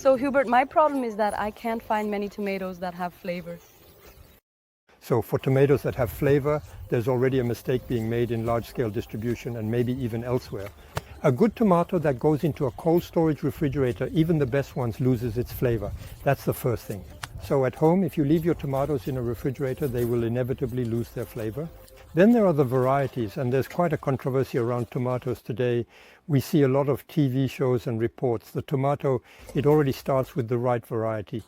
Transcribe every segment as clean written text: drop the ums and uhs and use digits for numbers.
So Hubert, my problem is that I can't find many tomatoes that have flavor. So for tomatoes that have flavor, there's already a mistake being made in large-scale distribution and maybe even elsewhere. A good tomato that goes into a cold storage refrigerator, even the best ones, loses its flavor. That's the first thing. So at home, if you leave your tomatoes in a refrigerator, they will inevitably lose their flavor. Then there are the varieties, and there's quite a controversy around tomatoes today. We see a lot of TV shows and reports. The tomato, it already starts with the right variety.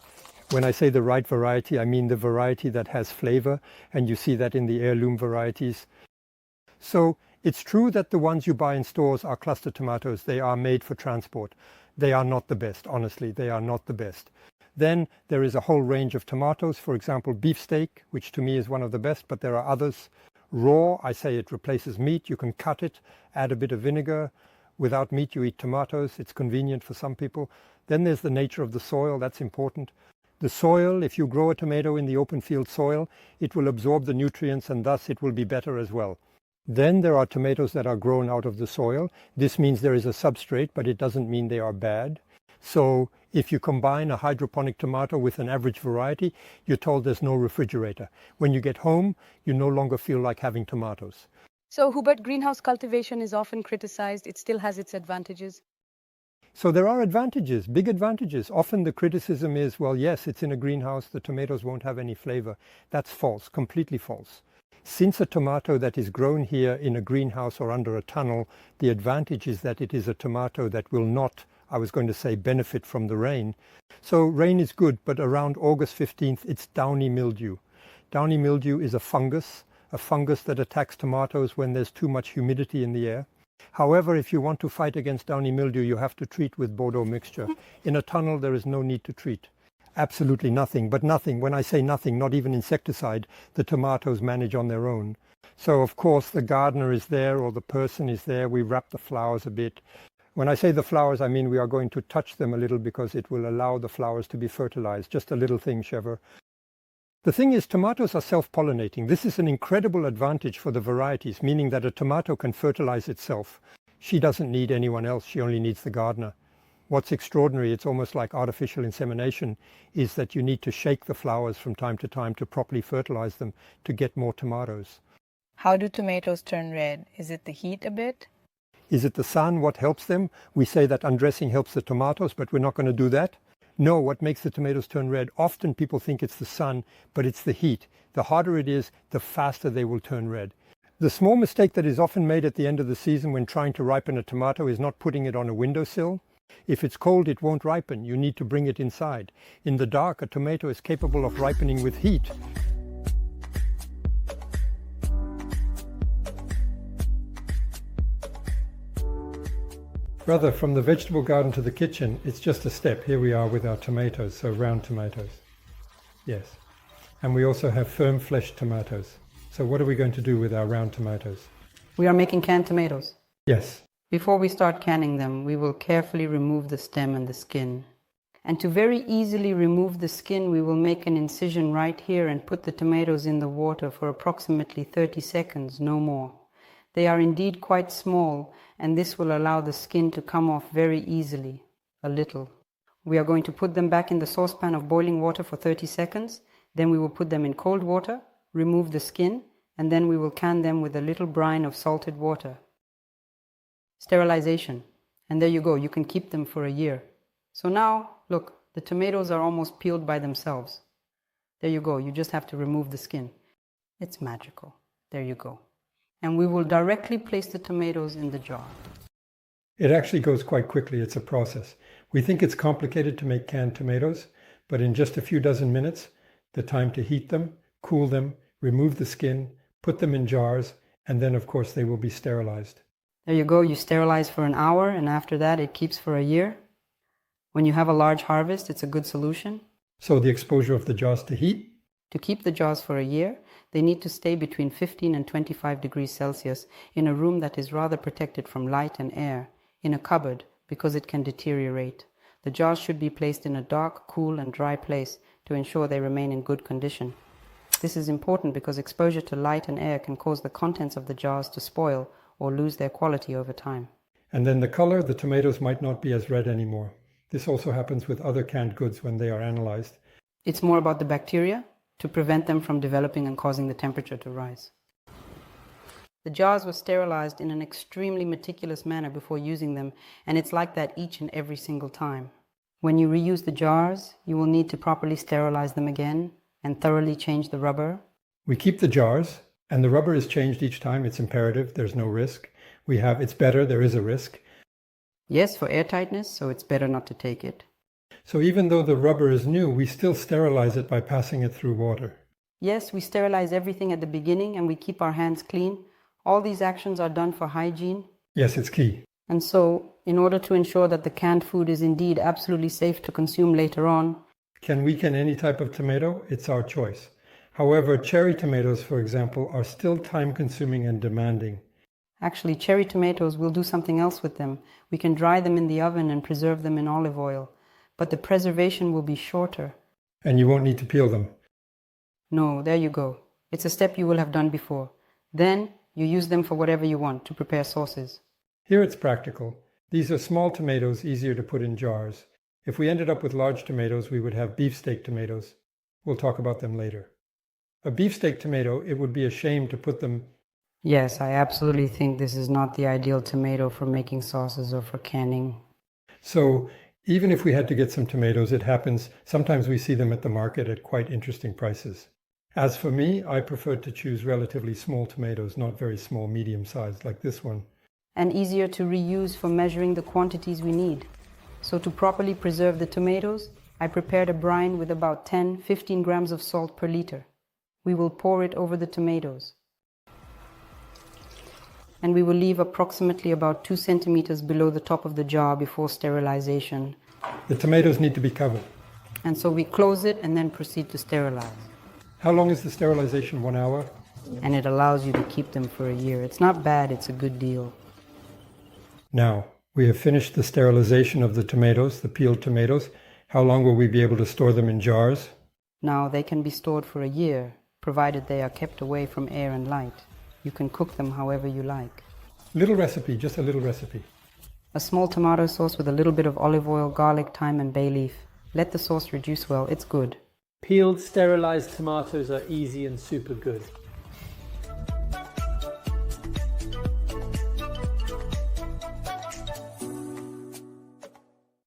When I say the right variety, I mean the variety that has flavor, and you see that in the heirloom varieties. So it's true that the ones you buy in stores are cluster tomatoes. They are made for transport. They are not the best, honestly, they are not the best. Then there is a whole range of tomatoes, for example, beefsteak, which to me is one of the best, but there are others. Raw, I say it replaces meat. You can cut it, add a bit of vinegar. Without meat, you eat tomatoes. It's convenient for some people. Then there's the nature of the soil. That's important. The soil, if you grow a tomato in the open field soil, it will absorb the nutrients and thus it will be better as well. Then there are tomatoes that are grown out of the soil. This means there is a substrate, but it doesn't mean they are bad. So if you combine a hydroponic tomato with an average variety, you're told there's no refrigerator. When you get home, you no longer feel like having tomatoes. So Hubert, greenhouse cultivation is often criticized. It still has its advantages. So there are advantages, big advantages. Often the criticism is, well, yes, it's in a greenhouse, the tomatoes won't have any flavor. That's false, completely false. Since a tomato that is grown here in a greenhouse or under a tunnel, the advantage is that it is a tomato that will not, I was going to say, benefit from the rain. So rain is good, but around August 15th, it's downy mildew. Downy mildew is a fungus that attacks tomatoes when there's too much humidity in the air. However, if you want to fight against downy mildew, you have to treat with Bordeaux mixture. In a tunnel, there is no need to treat. Absolutely nothing, but nothing. When I say nothing, not even insecticide, the tomatoes manage on their own. So, of course, the gardener is there or the person is there. We wrap the flowers a bit. When I say the flowers, I mean we are going to touch them a little because it will allow the flowers to be fertilized. Just a little thing, Sheva. The thing is, tomatoes are self-pollinating. This is an incredible advantage for the varieties, meaning that a tomato can fertilize itself. She doesn't need anyone else, she only needs the gardener. What's extraordinary, it's almost like artificial insemination, is that you need to shake the flowers from time to time to properly fertilize them to get more tomatoes. How do tomatoes turn red? Is it the heat a bit? Is it the sun? What helps them? We say that undressing helps the tomatoes, but we're not going to do that. No, what makes the tomatoes turn red? Often people think it's the sun, but it's the heat. The harder it is, the faster they will turn red. The small mistake that is often made at the end of the season when trying to ripen a tomato is not putting it on a windowsill. If it's cold, it won't ripen. You need to bring it inside. In the dark, a tomato is capable of ripening with heat. Brother, from the vegetable garden to the kitchen, it's just a step. Here we are with our tomatoes, so round tomatoes. Yes. And we also have firm-fleshed tomatoes. So what are we going to do with our round tomatoes? We are making canned tomatoes. Yes. Before we start canning them, we will carefully remove the stem and the skin. And to very easily remove the skin, we will make an incision right here and put the tomatoes in the water for approximately 30 seconds, no more. They are indeed quite small, and this will allow the skin to come off very easily, a little. We are going to put them back in the saucepan of boiling water for 30 seconds, then we will put them in cold water, remove the skin, and then we will can them with a little brine of salted water. Sterilization. And there you go, you can keep them for a year. So now, look, the tomatoes are almost peeled by themselves. There you go, you just have to remove the skin. It's magical. There you go. And we will directly place the tomatoes in the jar. It actually goes quite quickly. It's a process. We think it's complicated to make canned tomatoes, but in just a few dozen minutes, the time to heat them, cool them, remove the skin, put them in jars, and then of course they will be sterilized. There you go, you sterilize for an hour, and after that it keeps for a year. When you have a large harvest, it's a good solution. So the exposure of the jars to heat? To keep the jars for a year, they need to stay between 15 and 25 degrees Celsius in a room that is rather protected from light and air, in a cupboard, because it can deteriorate. The jars should be placed in a dark, cool and dry place to ensure they remain in good condition. This is important because exposure to light and air can cause the contents of the jars to spoil or lose their quality over time. And then the color, the tomatoes might not be as red anymore. This also happens with other canned goods when they are analyzed. It's more about the bacteria to prevent them from developing and causing the temperature to rise. The jars were sterilized in an extremely meticulous manner before using them, and it's like that each and every single time. When you reuse the jars, you will need to properly sterilize them again and thoroughly change the rubber. We keep the jars, and the rubber is changed each time. It's imperative. There's no risk. It's better. There is a risk. Yes, for airtightness, so it's better not to take it. So even though the rubber is new, we still sterilize it by passing it through water. Yes, we sterilize everything at the beginning and we keep our hands clean. All these actions are done for hygiene. Yes, it's key. And so, in order to ensure that the canned food is indeed absolutely safe to consume later on. Can weaken any type of tomato? It's our choice. However, cherry tomatoes, for example, are still time-consuming and demanding. Actually, cherry tomatoes, we'll do something else with them. We can dry them in the oven and preserve them in olive oil. But the preservation will be shorter. And you won't need to peel them. No, there you go. It's a step you will have done before. Then, you use them for whatever you want to prepare sauces. Here it's practical. These are small tomatoes, easier to put in jars. If we ended up with large tomatoes, we would have beefsteak tomatoes. We'll talk about them later. A beefsteak tomato, it would be a shame to put them... Yes, I absolutely think this is not the ideal tomato for making sauces or for canning. So, even if we had to get some tomatoes, it happens, sometimes we see them at the market at quite interesting prices. As for me, I prefer to choose relatively small tomatoes, not very small, medium-sized, like this one. And easier to reuse for measuring the quantities we need. So to properly preserve the tomatoes, I prepared a brine with about 10-15 grams of salt per liter. We will pour it over the tomatoes. And we will leave approximately about 2 centimeters below the top of the jar before sterilization. The tomatoes need to be covered. And so we close it and then proceed to sterilize. How long is the sterilization? 1 hour? And it allows you to keep them for a year. It's not bad, it's a good deal. Now, we have finished the sterilization of the tomatoes, the peeled tomatoes. How long will we be able to store them in jars? Now, they can be stored for a year, provided they are kept away from air and light. You can cook them however you like. Little recipe, just a little recipe. A small tomato sauce with a little bit of olive oil, garlic, thyme and bay leaf. Let the sauce reduce well, it's good. Peeled, sterilized tomatoes are easy and super good.